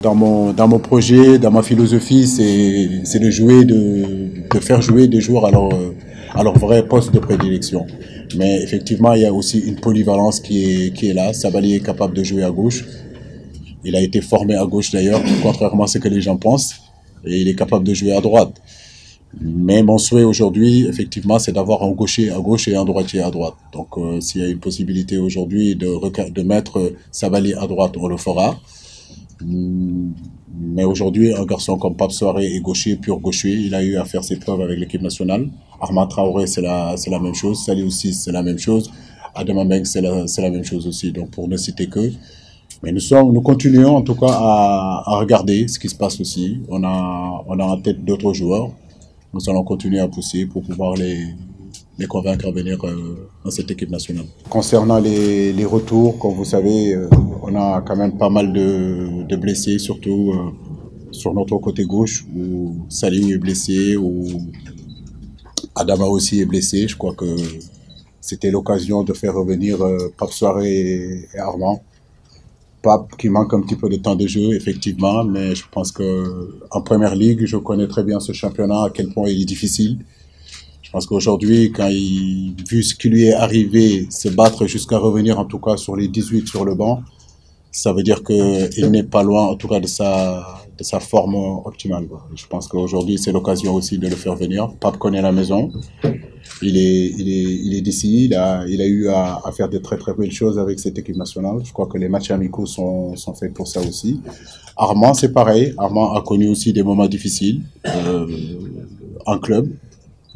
Dans mon projet, dans ma philosophie, c'est de faire jouer des joueurs à leur vrai poste de prédilection. Mais effectivement, il y a aussi une polyvalence qui est là. Sabaly est capable de jouer à gauche. Il a été formé à gauche d'ailleurs, contrairement à ce que les gens pensent. Et il est capable de jouer à droite. Mais mon souhait aujourd'hui, effectivement, c'est d'avoir un gaucher à gauche et un droitier à droite. Donc, s'il y a une possibilité aujourd'hui de mettre Sabaly à droite, on le fera. Mais aujourd'hui, un garçon comme Pape Souaré est gaucher, pur gaucher. Il a eu à faire ses preuves avec l'équipe nationale. Armand Traoré, c'est la même chose. Saliou aussi, c'est la même chose. Adama Mbengue, c'est la même chose aussi. Donc, pour ne citer que. Mais nous continuons en tout cas à regarder ce qui se passe aussi. On a en tête d'autres joueurs. Nous allons continuer à pousser pour pouvoir les convaincre à venir dans cette équipe nationale. Concernant les retours, comme vous savez, on a quand même pas mal de blessés, surtout sur notre côté gauche, où Saliou est blessé, où Adama aussi est blessé. Je crois que c'était l'occasion de faire revenir Pape Souaré et Armand. Pape qui manque un petit peu de temps de jeu, effectivement, mais je pense qu'en première ligue, je connais très bien ce championnat, à quel point il est difficile. Je pense qu'aujourd'hui, vu ce qui lui est arrivé, se battre jusqu'à revenir en tout cas sur les 18 sur le banc, ça veut dire qu'il n'est pas loin en tout cas de sa forme optimale. Je pense qu'aujourd'hui, c'est l'occasion aussi de le faire venir. Pape connaît la maison. Il est d'ici, il a eu à faire de très très belles choses avec cette équipe nationale. Je crois que les matchs amicaux sont faits pour ça aussi. Armand, c'est pareil. Armand a connu aussi des moments difficiles en club.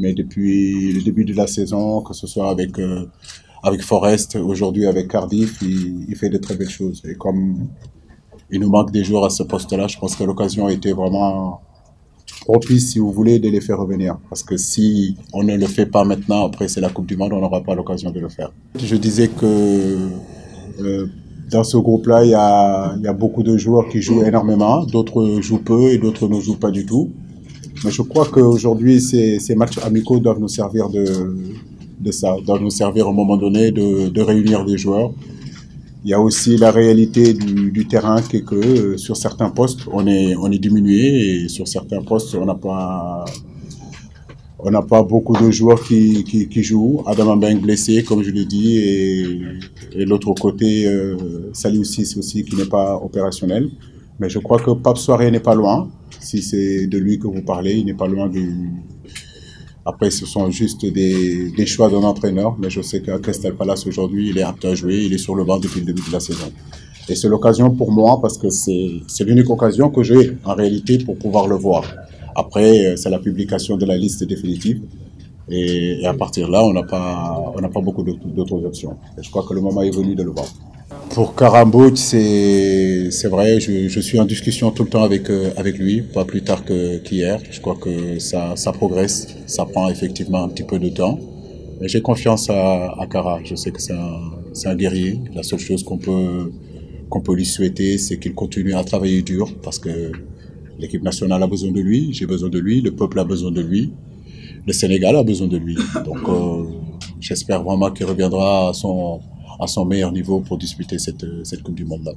Mais depuis le début de la saison, que ce soit avec Forest, aujourd'hui avec Cardiff, il fait de très belles choses. Et comme il nous manque des joueurs à ce poste-là, je pense que l'occasion a été vraiment propice, si vous voulez, de les faire revenir. Parce que si on ne le fait pas maintenant, après c'est la Coupe du Monde, on n'aura pas l'occasion de le faire. Je disais que dans ce groupe-là, il y a beaucoup de joueurs qui jouent énormément, d'autres jouent peu et d'autres ne jouent pas du tout. Mais je crois qu'aujourd'hui, ces matchs amicaux doivent nous servir de ça, doivent nous servir à un moment donné de réunir des joueurs. Il y a aussi la réalité du terrain qui est que sur certains postes, on est diminué et sur certains postes, on n'a pas beaucoup de joueurs qui jouent. Adama Mbengue blessé, comme je l'ai dit, et l'autre côté, Saliou aussi qui n'est pas opérationnel. Mais je crois que Pape Souaré n'est pas loin. Si c'est de lui que vous parlez, il n'est pas loin du... Après, ce sont juste des choix d'un entraîneur, mais je sais qu'à Crystal Palace aujourd'hui, il est apte à jouer, il est sur le banc depuis le début de la saison. Et c'est l'occasion pour moi, parce que c'est l'unique occasion que j'ai en réalité pour pouvoir le voir. Après, c'est la publication de la liste définitive. Et à partir de là, on n'a pas beaucoup d'autres options. Et je crois que le moment est venu de le voir. Pour Karambou, c'est vrai, je suis en discussion tout le temps avec lui, pas plus tard qu'hier. Je crois que ça progresse, ça prend effectivement un petit peu de temps. Mais j'ai confiance à Kara, je sais que c'est un guerrier. La seule chose qu'on peut lui souhaiter, c'est qu'il continue à travailler dur, parce que l'équipe nationale a besoin de lui, j'ai besoin de lui, le peuple a besoin de lui, le Sénégal a besoin de lui. Donc j'espère vraiment qu'il reviendra à son meilleur niveau pour disputer cette Coupe du Monde-là.